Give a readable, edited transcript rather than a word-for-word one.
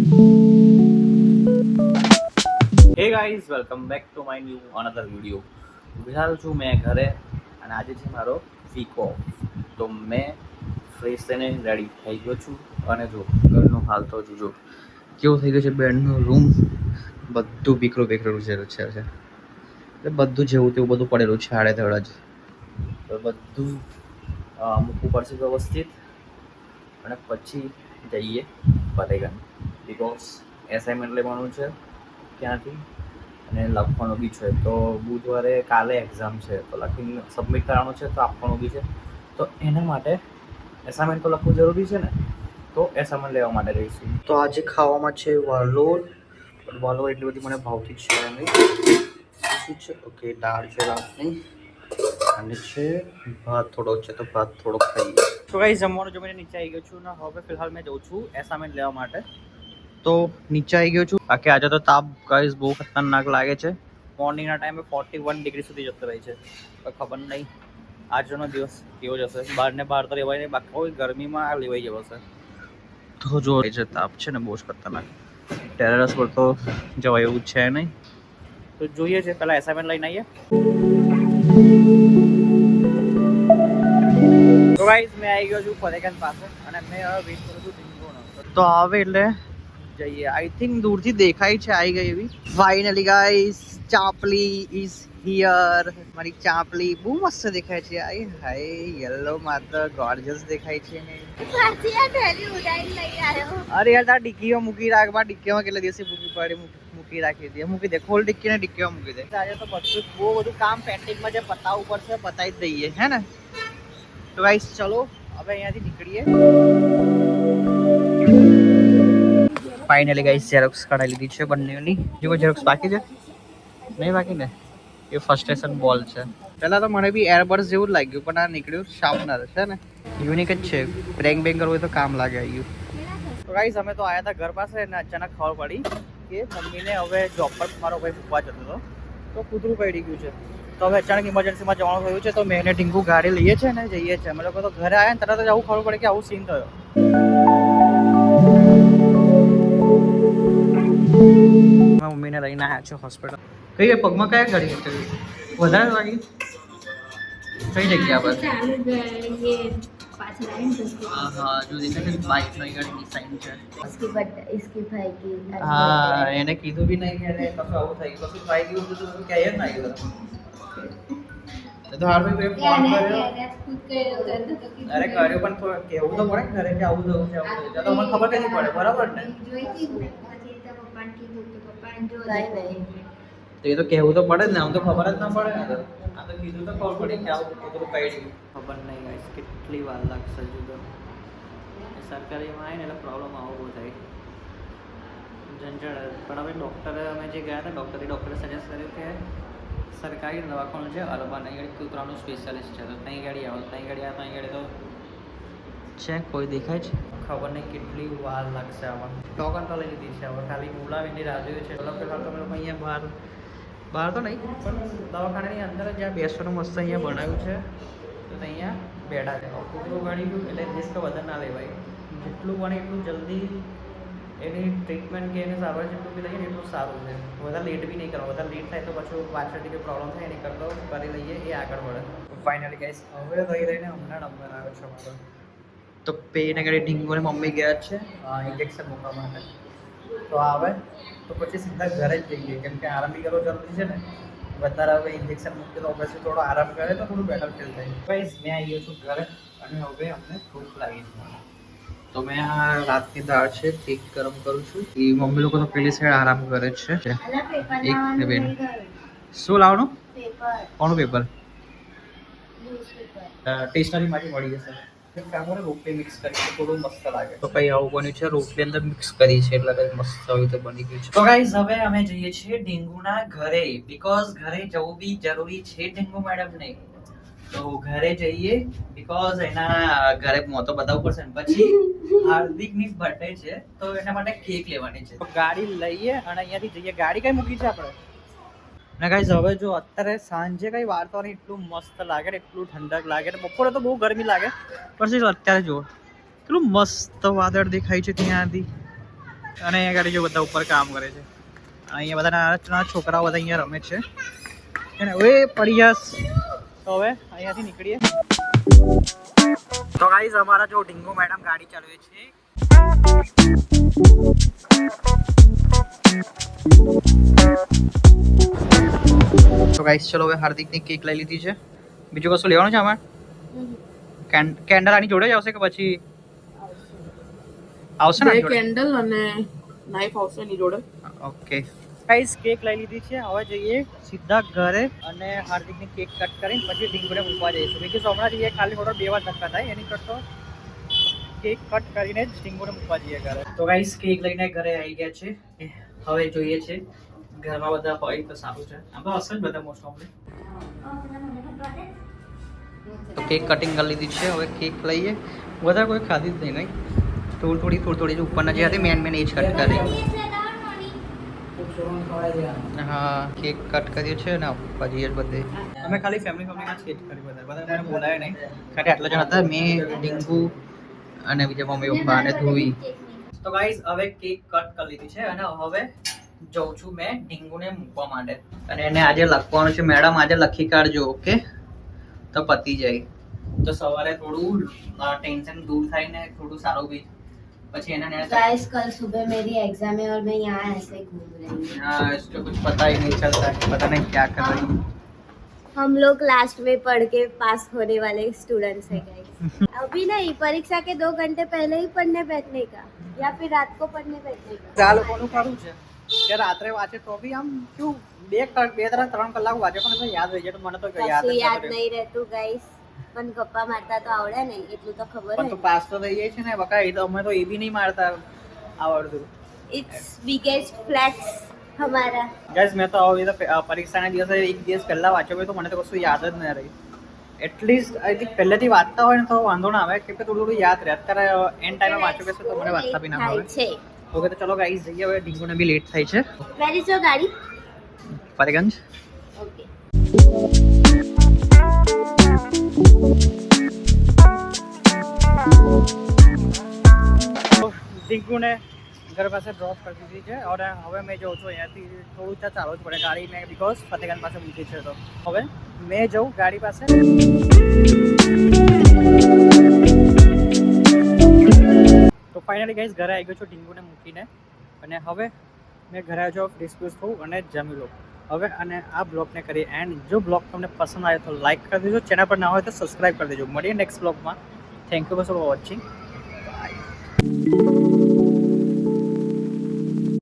હે guys, welcome back to my new another video. વિહાલ છું મેં ઘરે અને આજે છે મારો વીક ઓફ. તો મેં ફ્રેશ થઈને રેડી થઈ ગયો છું અને જો ઘરનો હાલ તો જોજો કેવું થઈ ગયું છે. બેડનો રૂમ બધું બીકરું બીકરું છે એટલે બધું જેવું તેવું બધું પડેલું છે આડેધડ જ. તો બધું મૂકવું પડશે વ્યવસ્થિત અને પછી જઈએ ફતેગંજ, બિકોઝ એસાઇનમેન્ટ લેવાનું છે ત્યાંથી અને લખવાનું બી છે. તો બુધવારે કાલે એક્ઝામ છે તો લખીને સબમિટ કરવાનું છે, તો આપવાનું બી છે. તો એના માટે એસાઇનમેન્ટ તો લખવું જરૂરી છે ને, તો એસાઇનમેન્ટ લેવા માટે રહીશું. તો આજે ખાવામાં છે વાલોડ, પણ વાલોડ એટલી બધી મને ભાવતી છે નહીં. શું છે? ઓકે, દાળ છે રાતની અને છે ભાત થોડોક છે, તો ભાત થોડોક ખાઈએ. તો ગાઈસ, જમવાનું જમીને નીચે આવી ગયો છું ને હવે ફિલહાલ મેં જઉં છું એસાઇનમેન્ટ લેવા માટે. તો નીચે આવી ગયો છું. બાકી આજે તો તાપ ગાઈસ બહુ ખતરનાક લાગે છે. મોર્નિંગના ટાઈમે 41 ડિગ્રી સુધી જતો રહે છે. પણ ખબર નહીં આજનો દિવસ કેવો જશે. બહાર ને બહાર તો રહેવાય નહીં, બાકી ગરમીમાં આ લેવાઈ જવાશે. તો જો છે તાપ છે ને બહુ જ ખતરનાક. ટેરેસ પર તો જવાય એવું છે નહીં. તો જોઈએ છે, પહેલાં એસાઇનમેન્ટ લઈને આવીએ. તો ગાઈસ, મેં આવી ગયો છું ફતેગંજ પાસે અને મેં હવે વેઇટ કરું છું ડિંગોનો. તો આવે એટલે જઈએ. આઈ થિંક દૂરથી દેખાય છે આવી ગઈ એવી. ફાઇનલી ગાઈસ, ચાપલી ઇઝ હિયર. મારી ચાપલી બહુ મસ્ત દેખાય છે. આઈ હાય, યલો માત્ર ગોર્જિયસ દેખાય છે ને. અરે યાર, તાર ડિક્કીમાં મૂકી રાખ. મારા ડિક્કીમાં કેટલા દિવસે મૂકી રાખી હતી. મૂકી દે, ખોલ ડિક્કીને ડિક્કીમાં મૂકી દે. આજે તો બહુ બધું કામ પેન્ડિંગમાં છે, પતાવવું પડશે, પતાવી જ દઈએ હે ને. તો ગાઈસ ચલો હવે અહીંયાથી નીકળીએ. ફાઇનલી ગાઈસ, ઝેરોક્સ કઢાવી લીધી છે બંનેની. જો કોઈ ઝેરોક્સ બાકી છે? નહીં બાકી ને. એ ફર્સ્ટ સ્ટેશન બોલ છે. પહેલાં તો મને બી એરબડ્સ જેવું જ લાગ્યું, પણ આ નીકળ્યું શાર્પનર છે ને. યુનિક જ છે. પ્રેન્ક બેંક કરવું હોય તો કામ લાગે આવ્યું. તો ગાઈસ, અમે તો આવ્યા હતા ઘર પાસે અને અચાનક ખબર પડી કે મમ્મીને હવે જોબ પર મારો ભાઈ મૂકવા જતો હતો તો કૂતરું પડી ગયું છે. તો હવે અચાનક ઇમરજન્સીમાં જવાનું થયું છે. તો મેં એને ટીંગુ ગાડી લઈએ છીએ ને જઈએ છીએ. અમે લોકો તો ઘરે આવ્યા ને તરત જ આવું ખબર પડે કે આવું સીન થયો. મમ્મીને લઈને આવ્યા છે હોસ્પિટલ. કઈ પગમાં કયા ગાડી હતી? વધારે વાગી? કઈ જગ્યા પર? હા, જો દેખાય છે બાઇક નો ગાડીની સાઈન છે. હા, એને કીધું બી નહીં કે એને કશું આવું થઈ ગયું, કશું થઈ ગયું તો તું કહે જ ના આવ્યું. તો હાર્દિક ફોન કર્યો. અરે કર્યો પણ તો કેવું તો પડે ઘરે કે આવું થયું છે, આવું થયું તો મને ખબર કઈ પડે, બરાબર ને? તો એ તો કહેવું તો પડે જ ને. આમ તો ખબર જ ના પડે ને. આ તો કીધું તો ખબર પડી કે આવું બધું કઈ ખબર નહીં ગાઈસ, કેટલી વાર લાગશે જુદો. સરકારીમાં આવે ને એટલે પ્રોબ્લેમ આવો બહુ થાય, ઝંઝટ. પણ હવે ડૉક્ટરે અમે જે ગયા હતા ડૉક્ટરે સજેસ્ટ કર્યું કે સરકારી દવાખાનું છે અર્બન, અહીં કૂતરાનું સ્પેશિયાલિસ્ટ છે. તો ત્યાં ગાડી આવો, ત્યાં ગાડી આવે, ત્યાં ગાડી તો છે કોઈ દેખાય છે. ખબર નહીં કેટલી વાર લાગશે. આમાં ટોકન તો લઈ લીધી છે, હવે ખાલી બોલાવીને રાહ જોઈએ છે. ફિલહાલ તમે લોકો અહીંયા બહાર તો નહીં પણ દવાખાનાની અંદર જ્યાં બેસવાનું મસ્ત અહીંયા બનાવ્યું છે તો અહીંયા બેઠા છે. કૂતરું ગણી ગયું એટલે રિસ્ક વધારે ના લેવાય. જેટલું બને એટલું જલ્દી એની ટ્રીટમેન્ટ કે એને સારવાર જેટલું બી લઈએ એટલું સારું છે. વધારે લેટ બી નહીં કરો. વધારે લેટ થાય તો પછી પાછળથી કંઈ પ્રોબ્લેમ થાય એની કરતો કરી લઈએ એ આગળ વધે. ફાઇનલી ગાઈસ, હવે રહીને હમણાં નંબર આવ્યો છે મારો. તો પેને ગાડી ઢીંગોને મમ્મી ગયા છે ઇન્જેક્શન મૂકવા માટે. તો આવે તો પછી સીધા ઘરે જ જઈએ, કેમ કે આરામ બી કરવો જરૂરી છે ને. વધારે હવે ઇન્જેક્શન મૂકીએ તો પછી થોડો આરામ કરે તો થોડું બેટર ફીલ થાય. ગાઈસ, મેં આવી ગયો છું ઘરે અને હવે અમને ભૂખ લાગી છે. તો મેં આ રાતની દાળ છે ઠીક ગરમ કરું છું. એ મમ્મી લોકો તો પેલી સાઈડ આરામ કરે છે. એક બેન શું લાવવાનું? કોનું પેપર? સ્ટેશનરી માંથી મળી જશે. રોટલી મિક્સ કરી થોડું મસ્ત લાગે. તો કઈ આવું બન્યું છે, રોટલી અંદર મિક્સ કરી છે એટલે કઈ મસ્ત આવી તો બની ગયું છે. તો ગાઈઝ, હવે અમે જઈએ છીએ ઢીંગુના ઘરે, બીકોઝ ઘરે જવું બી જરૂરી છે ઢીંગુ મેડમ ને. તો ઘરે જઈએ બીકોઝ એના ઘરે મોતો બતાવવું પડશે ને. પછી હાર્દિકની બર્થડે છે તો એના માટે કેક લેવાની છે. તો ગાડી લઈએ અને અહીંયાથી જઈએ. ગાડી કઈ મૂકી છે આપણે? ને ગાઈઝ, હવે જો અત્યારે સાંજે કઈ વાર તો નહીં, એટલું મસ્ત લાગે ને, એટલું ઠંડક લાગે ને. બપોરે તો બહુ ગરમી લાગે પણ અત્યારે જુઓ કેટલું મસ્ત વાદળ દેખાય છે ત્યાંથી. અને અહીંયા આગળ જો બધા ઉપર કામ કરે છે. અહીંયા બધા નાના છોકરાઓ બધા અહીંયા રમે છે અને હવે પડી જશ. તો હવે અહીંયાથી નીકળીએ. તો ગાઈઝ અમારા જો ઢીંગુ મેડમ ગાડી ચલાવે છે. તો ગાઈઝ ચલો હવે હાર્દિકની કેક લઈ લીધી છે. બીજું કશું લેવાનું છે આમાં? કેન્ડલ આની જોડે જ આવશે કે પછી આવશે ને? કેન્ડલ અને નાઈફ આવશે એની જોડે. ઓકે ગાઈસ કેક લઈ લીધી છે. હવે જઈએ સીધા ઘરે અને હાર્દિકની કેક કટ કરીને પછી ઢીંગુને મૂકવા જઈશું. બીજું હમણાં જઈએ ખાલી ઓર્ડર 2 વાર ધક્કા થાય એની કરતો કેક કટ કરીને જ ઢીંગુને મૂકવા જઈએ ઘરે. તો ગાઈસ કેક લઈને ઘરે આવી ગયા છે. હવે જોઈએ છે ઘરમાં બધા હોય તો સારું છે. આમ તો હશે જ બધા મોસ્ટ ઓફલી. તો કેક કટિંગ કરી લીધી છે. હવે કેક લઈએ. બધા કોઈ ખાધી જ નહીં. થોડી ઉપરના જે હતી મેન એ જ કટ કરી. હા કેક કટ કર્યું છે ને પછી બધે અમે ખાલી ફેમિલીમાં જ કેક કરી. બધા મને બોલાય નહીં કારણ કે આટલા જણ હતા. મેં ઢીંગુ અને બીજા મમ્મી પપ્પા અને ધ્રુવી. તો ગાઈઝ હવે કેક કટ કરી લીધી છે અને હવે જઉં છું મેં ઢીંગુને મૂકવા માટે. અને એને આજે લખવાનું છે. મેડમ આજે લખી કાઢજો. ઓકે તો પતી જાય તો સવારે થોડું ટેન્શન દૂર થાય ને થોડું સારું બી. गाइस कल सुबह मेरी एग्जाम है और मैं यहाँ ऐसे घूम रही हूँ. हाँ इसको कुछ पता ही नहीं चलता है. पता नहीं क्या कर रही हूँ. हम लोग लास्ट में पढ़ के पास होने वाले स्टूडेंट्स हैं गाइस. अभी नहीं, परीक्षा के 2 घंटे पहले ही पढ़ने बैठने का या फिर रात को पढ़ने बैठने का. આ લોકોનું ખરું છે કે રાત્રે વાંચે તો બી આમ કેવું 2-3 કલાક વાંચે પણ તો યાદ રહી જાય. તો મને તો યાદ નહીં રહેતું ગાઈસ. પણ ગપ્પા મારતા તો આવડે નહીં એટલું તો ખબર પણ તો પાસ તો થઈ જાય છે ને બકા. એ તો અમે તો એ બી નહીં મારતા આવડતું. ઇટ્સ બિગેસ્ટ ફ્લેક્સ હમારા. ગાઈસ મેં તો હવે પરીક્ષાના દિવસે 1 દિવસ પહેલા વાંચ્યો હોય તો મને તો કશું યાદ જ ન રહી. એટલીસ્ટ આઈ થિંક પહેલેથી વાંચતા હોય ને તો વાંધો ના આવે કેમ કે થોડું યાદ રહે. અત્યારે એન્ડ ટાઈમે વાંચ્યો બેસે તો મને વાંચતા બી ના આવે. ઓકે તો ચલો ગાઈસ જઈએ હવે. ઢીંગુને બી લેટ થાય છે. વેર ઇઝ યોર ગાડી? ફતેગંજ. ઓકે ઢીંગુને ઘર પાસે ડ્રોપ કરી દીધી છે. અને હવે મેં જોઉં છું અહીંયાથી થોડું ત્યાં ચાલવું જ પડે ગાડી મેં બિકોઝ ફતેગંજ પાસે મૂકી છે. તો હવે મેં જઉં ગાડી પાસે. તો ફાઇનલી ગાઈસ ઘરે આવી ગયો છું ઢીંગુને મૂકીને. અને હવે મેં ઘરે આવ્યો ફ્રેશ ફ્રેશ થવું અને જમી લઉં હવે. અને આ બ્લોગને કરીએ એન્ડ. જો બ્લોગ તમને પસંદ આવે તો લાઈક કરી દેજો. ચેનલ પર ના હોય તો સબસ્ક્રાઈબ કરી દેજો. મળીએ નેક્સ્ટ બ્લોગમાં. Thank you for watching. By.